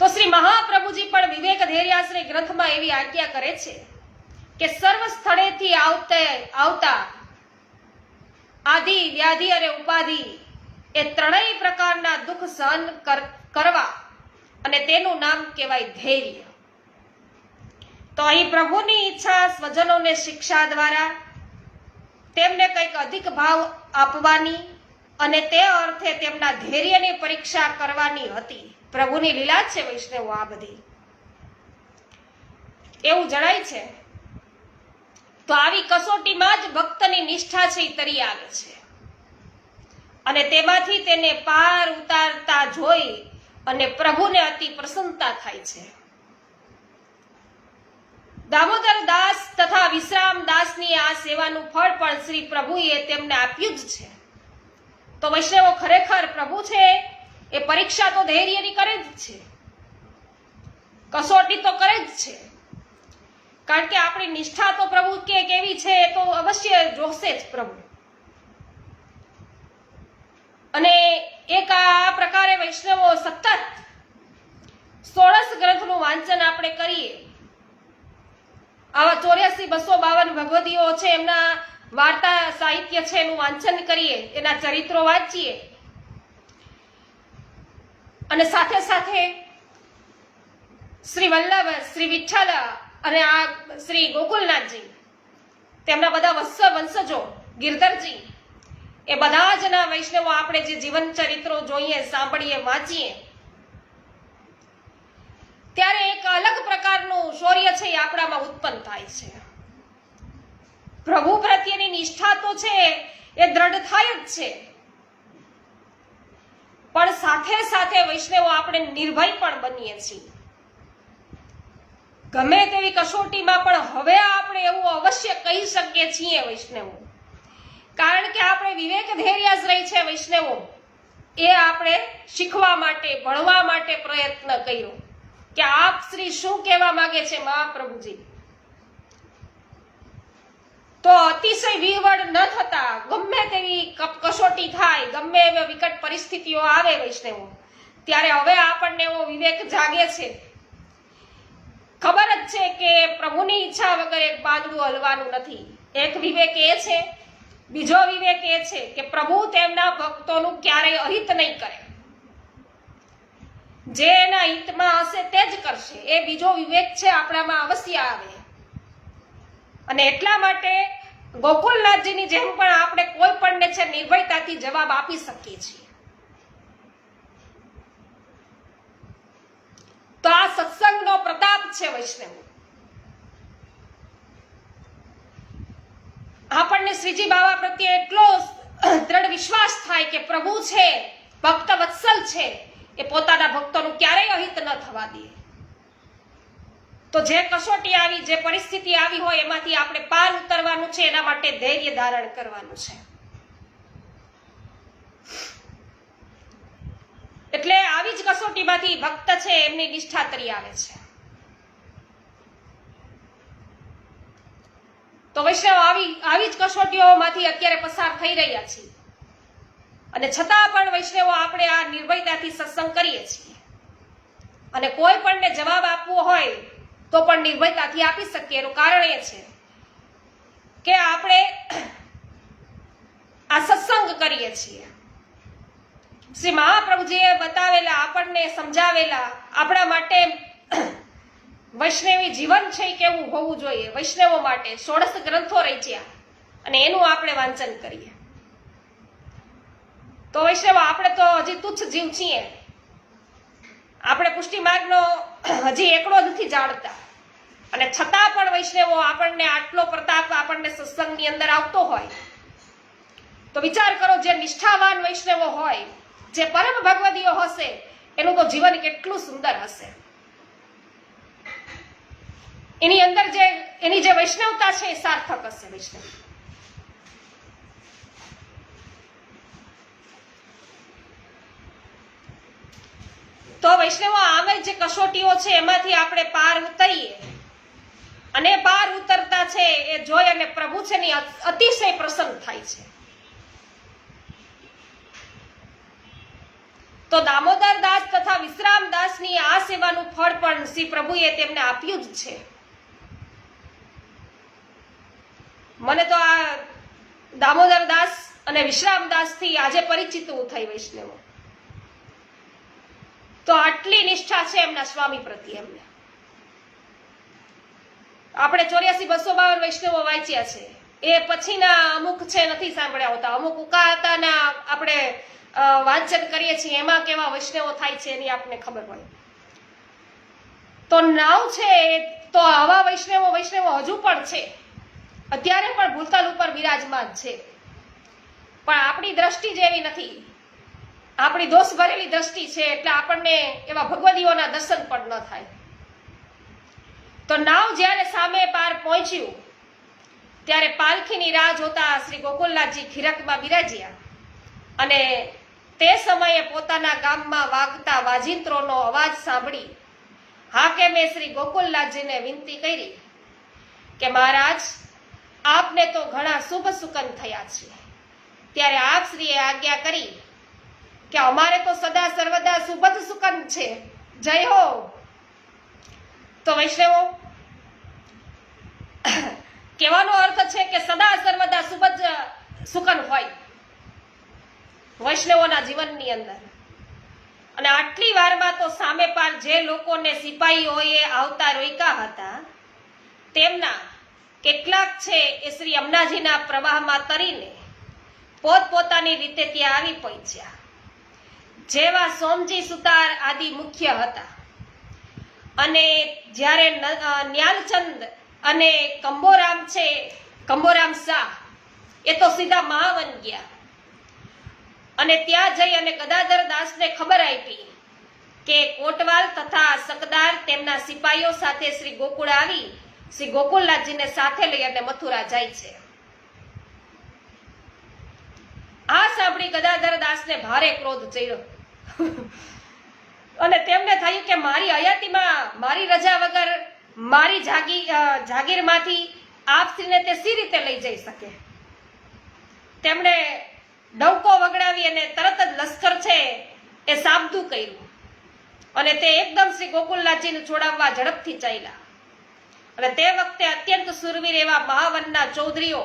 તો શ્રી મહાપ્રભુજી પણ વિવેક ધૈર્યાશ્રય ગ્રંથમાં એવી આજ્ઞા કરે છે કે સર્વ સ્થળેથી આવતા આદિ વ્યાધિ અને ઉપાધિ એ ત્રણેય પ્રકારના દુઃખ સહન કરવા અને તેનું નામ કહેવાય ધૈર્ય. તો અહીં પ્રભુની ઈચ્છા સ્વજનોને શિક્ષા દ્વારા તેમને કંઈક અધિક ભાવ આપવાની અને તે અર્થે તેમના ધૈર્યની પરીક્ષા કરવાની હતી. પ્રભુની લીલા છે વૈષ્ણવો આ બધી, એવું જણાય છે. તો આવી કસોટીમાં જ ભક્તની નિષ્ઠા છે એ તરી આવે છે અને તેમાંથી તેને પાર ઉતારતા જોઈ અને પ્રભુને અતિ પ્રસન્નતા થાય છે. દામોદર દાસ તથા વિશ્રામ દાસની આ સેવાનું ફળ પણ શ્રી પ્રભુએ તેમને આપ્યું જ છે. તો વૈષ્ણવો ખરેખર પ્રભુ છે એ પરીક્ષા તો ધૈર્યની કરે જ છે, કસોટી તો કરે જ છે. કારણ કે આપણી નિષ્ઠા તો પ્રભુ કે કેવી છે એ તો અવશ્ય જોશે જ પ્રભુ. અને એક આ પ્રકારે વૈષ્ણવો સતત 16 ગ્રંથનું વાંચન આપણે કરીએ, આવા 84-252 ભગવદીઓ છે એમના વાર્તા સાહિત્ય છે એનું વાંચન કરીએ, એના ચરિત્રો વાંચીએ અને સાથે સાથે શ્રી વલ્લભ, શ્રી વિઠ્ઠલ અને આ શ્રી ગોકુલનાથજી, તેમના બધા વંશજો ગિરધરજી, એ બધા જ ના વૈષ્ણવો આપણે જે જીવન ચરિત્રો જોઈએ, સાંભળીએ, વાંચીએ ત્યારે એક અલગ પ્રકારનું શૌર્ય છે એ આપણામાં ઉત્પન્ન થાય છે. પ્રભુ પ્રત્યેની નિષ્ઠા તો છે એ દ્રઢ થાય જ છે, પણ સાથે સાથે વૈષ્ણવો આપણે નિર્ભય પણ બનીએ છીએ. ગમે તેવી કસોટીમાં પણ હવે આપણે એવું અવશ્ય કહી શકીએ છીએ વૈષ્ણવો, કારણ કે આપણે વિવેક ધૈર્યાશ્રય છે વૈષ્ણવો એ આપણે શીખવા માટે, ભણવા માટે પ્રયત્ન કર્યો કે આપ શ્રી શું કહેવા માંગે છે મહાપ્રભુજી. તો અતિશય વિહવળ ન થતા ગમે તેવી કસોટી થાય, ગમે એવી વિકટ પરિસ્થિતિઓ આવે વૈષ્ણવો, ત્યારે હવે આપણને એવો વિવેક જાગે છે, ખબર જ જ છે કે પ્રભુની ઈચ્છા વગર એક પાંદડું હલવાનું નથી. એક વિવેક એ છે, બીજો વિવેક એ છે કે પ્રભુ તેમના ભક્તોનું ક્યારેય અહિત નહીં કરે. જે એના હિતમાં હશે તે જ કરશે. એ બીજો વિવેક છે આપણામાં અવશ્ય આવે. અને એટલા માટે ગોકુલનાથજીની જેમ પણ આપણે કોઈ પણને છે નિર્ભયતાથી જવાબ આપી શકીએ છીએ. તો આ સત્સંગનો પ્રતાપ છે વૈષ્ણવ. આપણને શ્રીજી બાબા પ્રત્યે એટલો દ્રઢ વિશ્વાસ થાય કે પ્રભુ છે, ભક્ત વત્સલ છે, એ પોતાના ભક્તોનું ક્યારેય અહિત ન થવા દે. તો જે કસોટી આવી, જે પરિસ્થિતિ આવી હોય એમાંથી આપણે પાર ઉતરવાનું છે. એના માટે ધૈર્ય ધારણ કરવાનું છે. એટલે આવી જ કસોટીમાંથી ભક્ત છે એમની નિષ્ઠા તરી આવે છે. તો વૈષ્ણવ આવી જ કસોટીઓમાંથી અત્યારે પસાર થઈ રહ્યા છીએ. અને છતાં પણ વૈષ્ણવો આપણે આ નિર્ભયતાથી સત્સંગ કરીએ છીએ. અને કોઈ પણને જવાબ આપવો હોય તો પણ નિર્ભયતાથી આપી શકીએ. એનું કારણ એ છે કે આપણે આ સત્સંગ કરીએ છીએ. શ્રી મહાપ્રભુજીએ બતાવેલા, આપણને સમજાવેલા, આપણા માટે વૈષ્ણવી જીવન છે કેવું હોવું જોઈએ, વૈષ્ણવો માટે 16 ગ્રંથો રચ્યા અને એનું આપણે વાંચન કરીએ. તો વૈષ્ણવ આપણે તો હજી તુચ્છ જીવ છીએ. આપણે પુષ્ટિ માર્ગનો હજી એકડો નથી જાણતા. અને છતાં પણ વૈષ્ણવો આપણને આટલો પ્રતાપ આપણને સત્સંગની અંદર આવતો હોય તો વિચાર કરો, જે નિષ્ઠાવાન વૈષ્ણવો હોય, જે પરમ ભગવદીઓ હશે, એનું તો જીવન કેટલું સુંદર હશે. એની અંદર એની જે વૈષ્ણવતા છે એ સાર્થક હશે. વૈષ્ણવ તો વૈષ્ણવો આમે જે કસોટીઓ છે એમાંથી આપણે પાર ઉતરીએ. અને પાર ઉતરતા છે એ જોઈ અને પ્રભુ છે ને અતિશય પ્રસન્ન થાય છે. તો દામોદર દાસ તથા વિશ્રામ દાસની આ સેવાનું ફળ પણ શ્રી પ્રભુએ તેમને આપ્યું જ છે. મને તો આ દામોદર દાસ અને વિશ્રામ દાસ થી આજે પરિચિત થઈ વૈષ્ણવો. તો આટલી નિષ્ઠા છે એમના સ્વામી પ્રત્યે. એમને આપણે 84-252 વૈષ્ણવો વાંચ્યા છે. એ પછીના અમુક છે નથી સાંભળ્યા હોતા. અમુક ઉકાતાના આપણે વાંચન કરીએ છીએ, એમાં કેવા વૈષ્ણવો થાય છે એની આપણને ખબર હોય. તો નાવ છે તો આવા વૈષ્ણવો હજુ પણ છે. અત્યારે પણ ભૂતલ ઉપર બિરાજમાન છે. પણ આપણી દ્રષ્ટિ જેવી નથી. આપણી દોષ ભરેલી દ્રષ્ટિ છે એટલે આપણને એવા ભગવદીઓના દર્શન પણ ન થાય. તો નાવ જ્યારે સામે પાર પહોંચ્યું ત્યારે પાલખીની રાહ જોતા શ્રી ગોકુલનાથજી ખીરકમાં બિરાજ્યા. અને તે સમયે પોતાના ગામમાં વાગતા વાજિંત્રોનો અવાજ સાંભળી હાકેમે શ્રી ગોકુલનાથજીને વિનંતી કરી કે મહારાજ, આપને તો ઘણા શુભ સુકન થયા છે. ત્યારે આપ શ્રીએ આજ્ઞા કરી કે અમારે તો સદા સર્વદા શુભ જ સુકન છે. જય હો. તો વૈષ્ણવો, કહેવાનો અર્થ છે કે સદા સર્વદા શુભ જ સુકન હોય વૈષ્ણવોના જીવનની અંદર. અને આટલી વારમાં તો સામે પાર જે લોકોને સિપાહીઓએ આવતા રોક્યા હતા તેમના કેટલાક છે એ શ્રી અમનાજીના પ્રવાહમાં તરીને પોતપોતાની રીતે ત્યાં આવી પહોંચ્યા. જેવા સોમજી સુતાર આદિ મુખ્ય હતા. અને જ્યારે ન્યાલચંદ અને કંબોરામ શાહ એ તો સીધા મહાવન ગયા. અને ત્યાં જઈ અને ગદાધર દાસને ખબર આપી કે કોટવાલ તથા શકદાર તેમના સિપાહીઓ સાથે શ્રી ગોકુળ આવી શ્રી ગોકુલનાથજીને સાથે લઈ અને મથુરા જાય છે. આ સાંભળી ગદાધર દાસને ભારે ક્રોધ ચડ્યો અને તેમને થયું કે મારી હયાતીમાં મારી રજા વગર મારી જાગીરમાંથી આપશ્રીને તે સી રીતે લઈ જઈ શકે. તેમણે ડંકો વગડાવી અને તરત જ લશ્કર છે એ સાબદું કર્યું અને તે એકદમ શ્રી ગોકુલનાથજીને છોડાવવા ઝડપથી ચાલ્યા. અને તે વખતે અત્યંત સુરવીર એવા મહાવનના ચૌધરીઓ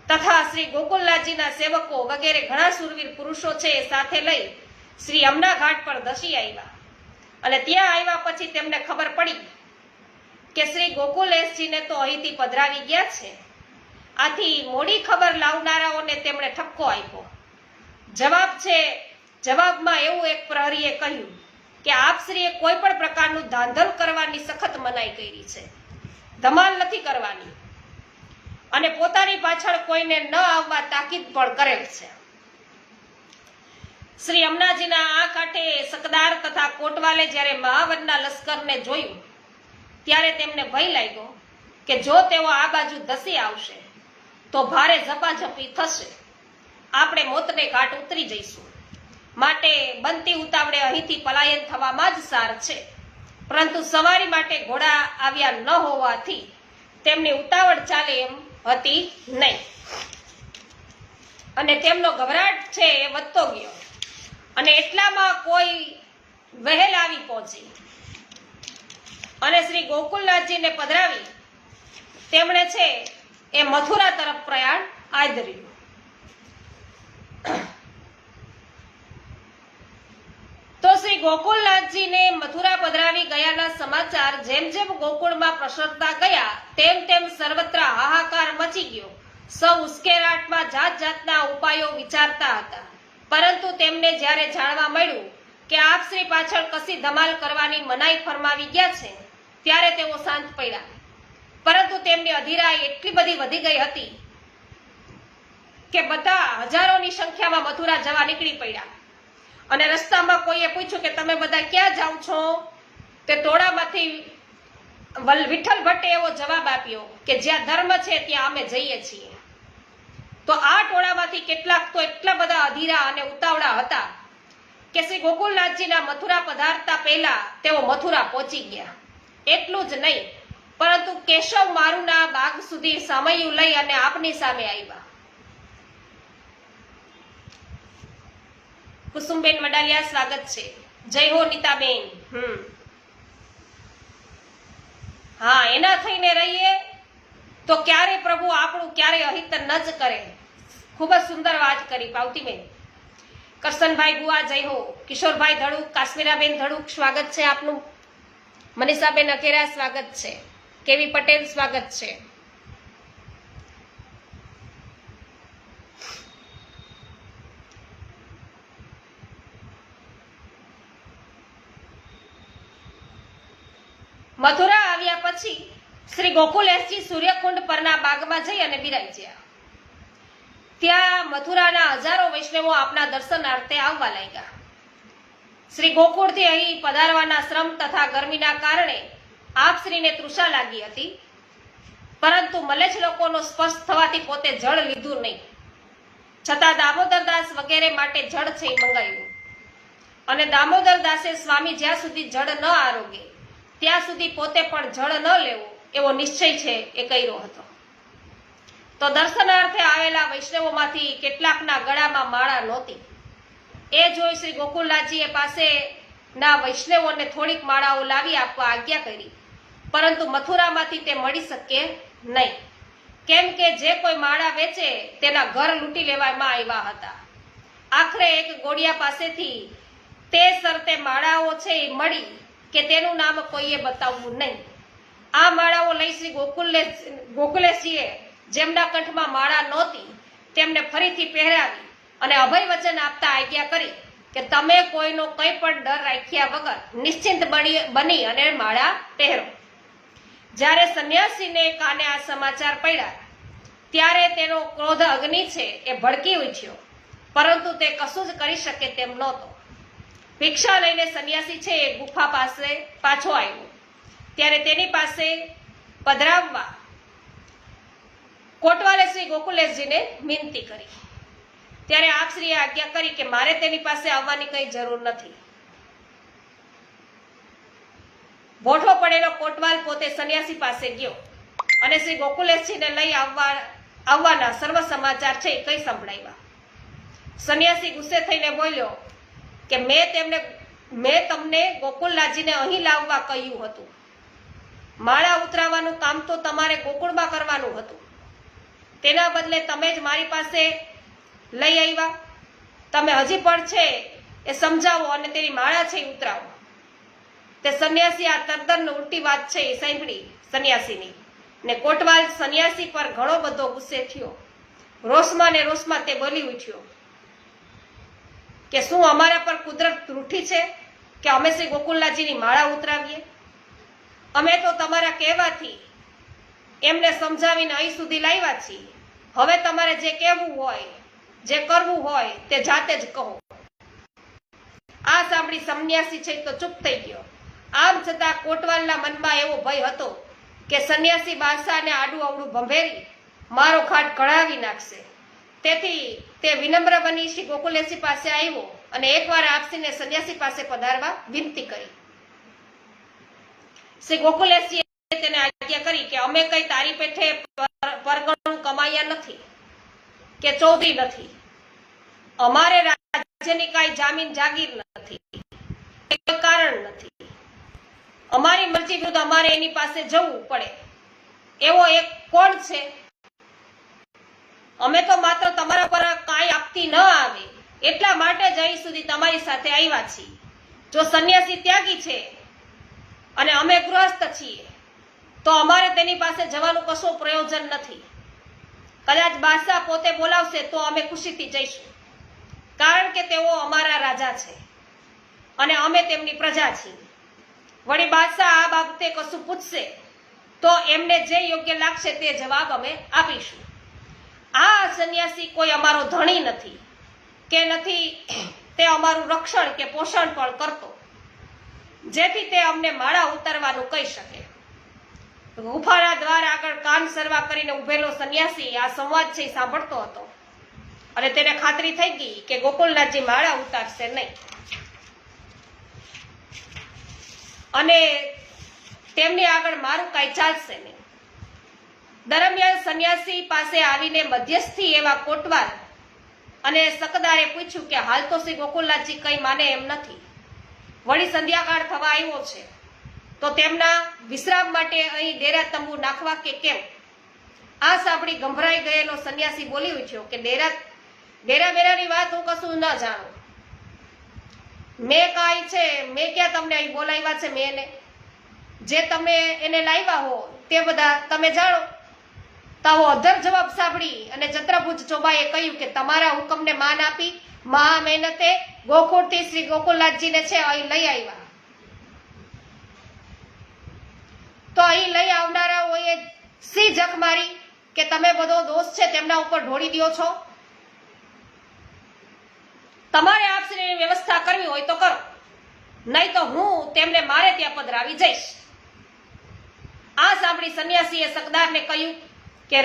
તથા શ્રી ગોકુલનાથજીના સેવકો વગેરે ઘણા સુરવીર પુરુષો છે એ સાથે લઈ શ્રી યમુના ઘાટ પર ધસી આવ્યા. અને ત્યાં આવ્યા પછી તેમને ખબર પડી કે શ્રી ગોકુલેશજીને તો અહીંથી પધરાવી ગયા છે. આથી મોડી ખબર લાવનારાઓને તેમણે ઠપકો આપ્યો. જવાબમાં એવું એક પ્રહરીએ કહ્યું કે આપશ્રીએ કોઈ પણ પ્રકારનું ધાંધલ કરવાની સખત મનાઈ કરી છે, ધમાલ નથી કરવાની, અને પોતાની પાછળ કોઈને ન આવવા તાકીદ પણ કરેલ છે. શ્રી યમુનાજીના આ કાંઠે શકદાર તથા કોટવાલે જ્યારે મહાવનના લશ્કરને જોયું ત્યારે તેમને ભય લાગ્યો કે જો તેઓ આ બાજુ ધસી આવશે તો ભારે ઝપાઝપી થશે, આપણે મોતને ઘાટ ઉતરી જઈશું. માટે બનતી ઉતાવળે અહીંથી પલાયન થવામાં જ સાર છે. પરંતુ સવારી માટે ઘોડા આવ્યા ન હોવાથી તેમની ઉતાવળ ચાલે એમ હતી નહીં, અને તેમનો ગભરાટ છે એ વધતો ગયો. અને એટલામાં કોઈ વહેલ આવી પહોંચી અને શ્રી ગોકુલનાથજીને પધરાવી તેમણે છે એ મથુરા તરફ પ્રયાણ આદર્યું. તો શ્રી ગોકુલનાથજીને મથુરા પધરાવી ગયાના સમાચાર જેમ જેમ ગોકુળમાં પ્રસરતા ગયા તેમ તેમ સર્વત્ર હાહાકાર મચી ગયો. સૌ ઉશ્કેરાટમાં જાત જાતના ઉપાયો વિચારતા હતા. પરંતુ તેમને જ્યારે જાણવા મળ્યું કે આપશ્રી પાછળ કશી ધમાલ કરવાની મનાઈ ફરમાવી ગયા છે ત્યારે તેઓ શાંત પડ્યા. પરંતુ તેમની અધીરાઈ એટલી બધી વધી ગઈ હતી કે બધા હજારોની સંખ્યામાં મથુરા જવા નીકળી પડ્યા. અને રસ્તામાં કોઈએ પૂછ્યું કે તમે બધા ક્યાં જાઓ છો? તે ટોળામાંથી વિઠ્ઠલ ભટ્ટે એવો જવાબ આપ્યો કે જ્યાં ધર્મ છે ત્યાં અમે જઈએ છીએ. તો આ ટોળામાંથી કેટલાક તો એટલા બધા અધીરા અને ઉતાવળા હતા કે શ્રી ગોકુલનાથજીના મથુરા પધારતા પહેલા તેઓ મથુરા પહોંચી ગયા. એટલું જ નહીં, પરંતુ કેશવ મારુના બાગ સુધી સમયું લઈ અને આપની સામે આવ્યા. કુસુમબેન વડાલિયા સ્વાગત છે. જય હો નીતાબેન. હા, એના થઈને રહીએ તો ક્યારે પ્રભુ આપણું ક્યારે અહિત ન જ કરે. ખૂબ જ સુંદર વાત કરી પાવતીબેન. કરશનભાઈ બુઆ જય હો. કિશોરભાઈ ધડુક, કાશ્મીરાબેન ધડુક સ્વાગત છે આપનું. મનીષાબેન અકેરા સ્વાગત છે. કેવી પટેલ સ્વાગત છે. મથુરા આવ્યા પછી શ્રી ગોકુલેશજી સૂર્યકુંડ પરના બાગમાં જઈ અને બિરાઈ ગયા. ત્યાં મથુરાના હજારો વૈષ્ણવો આપના દર્શનાર્થે આવવા લાગ્યા. શ્રી ગોકુળથી અહીં પધારવાના શ્રમ તથા ગરમીના કારણે આપશ્રીને તૃષા લાગી હતી, પરંતુ મલેચ્છ લોકોનો સ્પર્શ થવાથી પોતે જળ લીધું નહીં. છતાં દામોદરદાસ વગેરે માટે જળ છે એ મંગાવ્યું. અને દામોદરદાસે સ્વામી જ્યાં સુધી જળ ન આરોગે ત્યાં સુધી પોતે પણ જળ ન લેવું એવો નિશ્ચય છે એ કર્યો હતો. તો દર્શનાર્થે આવેલા વૈષ્ણવોમાંથી કેટલાકના ગળામાં માળા નહોતી. એ જોઈ શ્રી ગોકુલનાથજીએ પાસેના વૈષ્ણવોને થોડીક માળાઓ લાવી આપવા આજ્ઞા કરી, પરંતુ મથુરામાંથી તે મળી શકે નહીં, કેમ કે જે કોઈ માળા વેચે તેના ઘર લૂંટી લેવામાં આવ્યા હતા. આખરે એક ગોળિયા પાસેથી તે શરતે માળાઓ છે એ મળી કે તેનું નામ કોઈએ બતાવવું નહીં. આ માળાઓ લઈ શ્રી ગોકુલેશજીએ જેમના કંઠમાં માળા નહોતી તેમને ફરીથી પહેરાવી અને અભય વચન આપતા આજ્ઞા કરી કે તમે કોઈનો કંઈ પણ ડર રાખ્યા વગર નિશ્ચિંત બની અને માળા પહેરો. જ્યારે સંન્યાસીને કાને આ સમાચાર પડ્યા ત્યારે તેનો ક્રોધ અગ્નિ છે એ ભડકી ઉઠ્યો, પરંતુ તે કશું જ કરી શકે તેમ નહોતો. ભિક્ષા લઈને સંન્યાસી છે એ ગુફા પાસે પાછો આવ્યો. ત્યારે તેની પાસે પધરાવવા કોટવાલે શ્રી ગોકુલેશજીને વિનંતી કરી. ત્યારે આપશ્રીએ આજ્ઞા કરી કે મારે તેની પાસે આવવાની કઈ જરૂર નથી. ભોઠો પડેલો કોટવાલ પોતે સંન્યાસી પાસે ગયો અને શ્રી ગોકુલેશજીને લઈ આવવાના સર્વ સમાચાર છે એ કઈ સંભળાવ્યા. સંન્યાસી ગુસ્સે થઈને બોલ્યો કે મેં તમને ગોકુલનાથજીને અહીં લાવવા કહ્યું હતું, માળા ઉતરાવવાનું કામ તો તમારે ગોકુળમાં કરવાનું હતું, તેના બદલે તમે જ મારી પાસે લઈ આવ્યા. તમે હજી પણ છે એ સમજાવો અને તેની માળા છે એ ઉતરાવો. તે સંન્યાસી આ તદ્દન ઉલટી વાત છે એ સાંભળી સંન્યાસીની, ને કોટવાલ સંન્યાસી પર ઘણો બધો ગુસ્સે થયો. રોષમાં ને રોષમાં તે બોલી ઉઠ્યો કે શું અમારા પર કુદરત રૂઠી છે કે અમે શ્રી ગોકુલનાથજીની માળા ઉતરાવીએ? અમે તો તમારા કહેવાથી એમને સમજાવીને અહીં સુધી લાવ્યા છીએ. હવે તમારે જે કહેવું હોય, જે કરવું હોય તે જાતે જ કહો. આ સાંભળી સંન્યાસી છે તો ચૂપ થઈ ગયો. આમ છતાં કોટવાલના મનમાં એવો ભય હતો કે સંન્યાસી બાદશાહને આડું અવળું ભંભેરી મારો ખાટ કઢાવી નાખશે. તેથી તે વિનમ્ર બની શ્રી ગોકુલેશજી પાસે આવ્યો અને એકવાર આપસીને સંન્યાસી પાસે પધારવા વિનંતી કરી. શ્રી ગોકુલેશજીએ તેને આજ્ઞા કરી કે અમે કઈ તારી પેઠે પરગણું કમાયા નથી કે ચૌધરી નથી. અમારે રાજ્યની કઈ જામીન જાગીર નથી, કોઈ કારણ નથી. અમારી મરજી વિરુદ્ધ અમારે એની પાસે જવું પડે એવો એક કોણ છે? અમે તો માત્ર તમારા પર કાંઈ આપતી ન આવે એટલા માટે જ અહીં સુધી તમારી સાથે આવ્યા છીએ. જો સંન્યાસી ત્યાગી છે અને અમે ગૃહસ્થ છીએ તો અમારે તેની પાસે જવાનું કશું પ્રયોજન નથી. કદાચ બાદશાહ પોતે બોલાવશે તો અમે ખુશીથી જઈશું, કારણ કે તેઓ અમારા રાજા છે અને અમે તેમની પ્રજા છીએ. વળી બાદશાહ આ બાબતે કશું પૂછશે તો એમને જે યોગ્ય લાગશે તે જવાબ અમે આપીશું. આ સંન્યાસી કોઈ અમારો ધણી નથી કે નથી તે અમારું રક્ષણ કે પોષણ પણ કરતો, જેથી તે અમને માળા ઉતારવાનું કહી શકે. ગુફાના દ્વાર આગળ કાન સરવા કરીને ઉભેલો સંન્યાસી આ સંવાદ છે સાંભળતો હતો અને તેને ખાતરી થઈ ગઈ કે ગોકુલનાથજી માળા ઉતારશે નહીં અને તેમની આગળ મારું કાંઈ ચાલશે નહીં. દરમિયાન સંન્યાસી પાસે આવીને મધ્યસ્થી એવા કોટવાલ અને સકદારે પૂછ્યું કે હાલ તો શ્રી ગોકુલનાથજી કંઈ માને એમ નથી. વળી સંધ્યાકાળ થવા આવ્યો છે તો તેમના વિશ્રામ માટે અહીં ડેરા તંબુ નાખવા કે કેમ? આ સાંભળી ગંભરાઈ ગયેલો સંન્યાસી બોલી ઉઠ્યો કે ડેરા બેરાની વાત હું કશું ન જાણું. મેં કાંઈ છે, મેં ક્યાં તમને અહીં બોલાવ્યા છે? મેં એને જે તમે એને લાવ્યા હો તે બધા તમે જાણો. તાવો અધર જવાબ સાંભળી અને ચંદ્રભુજ ચોબાએ કહ્યું કે તમારા હુકમને માન આપી મહા મહેનતે ગોકુળથી શ્રી ગોકુલનાથજીને છે અહીં લઈ આવ્યા. તો અહીં લઈ આવનારાઓએ સી જખ મારી કે તમે બધો દોષ છે તેમના ઉપર ઢોળી દો છો? તમારે આપશ્રીની વ્યવસ્થા કરવી હોય તો કરો, નહીં તો હું તેમને મારે ત્યાં પધરાવી જઈશ. આ સાંભળી સંન્યાસીએ સકદારને કહ્યું કે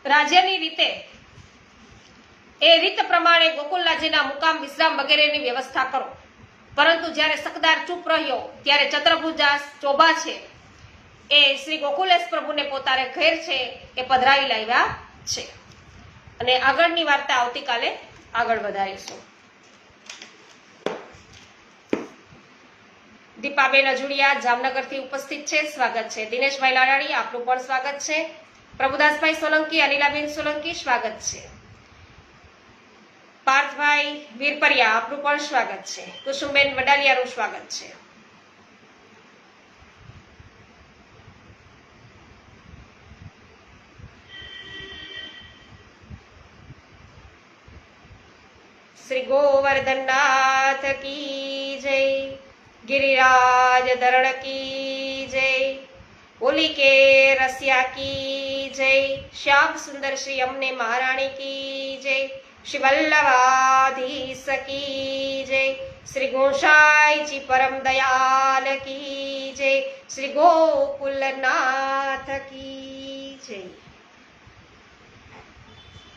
રાજ્યની રીતે એ રીત પ્રમાણે ગોકુલનાથજીના મુકામ વિશ્રામ વગેરેની વ્યવસ્થા કરો. પરંતુ જ્યારે સકદાર ચૂપ રહ્યો ત્યારે ચંદ્રભુજાસ ચોબા છે એ શ્રી ગોકુલેશ પ્રભુને પોતાને ઘેર છે એ પધરાવી લાવ્યા છે. અને આગળની વાર્તા આવતીકાલે આગળ વધારીશું. દીપાબેન અજુડિયા જામનગરથી ઉપસ્થિત છે, સ્વાગત છે. દિનેશભાઈ લાડાણી આપનું પણ સ્વાગત છે. પ્રભુદાસભાઈ સોલંકી, અનિલાબેન સોલંકી સ્વાગત છે. પાર્થભાઈ વીરપરિયા આપનું પણ સ્વાગત છે. કુસુમબેન વડાલિયાનું સ્વાગત છે. શ્રી ગોવર્ધનનાથ કી જય, गिरिराज धरण की जय, होली के रसिया की जय, श्याम सुंदर श्री अम्ने महाराणी की जय, श्री वल्लभाधीश की जय, श्री गोसाई जी परम दयाल की जय, श्री गोकुलनाथ की जय.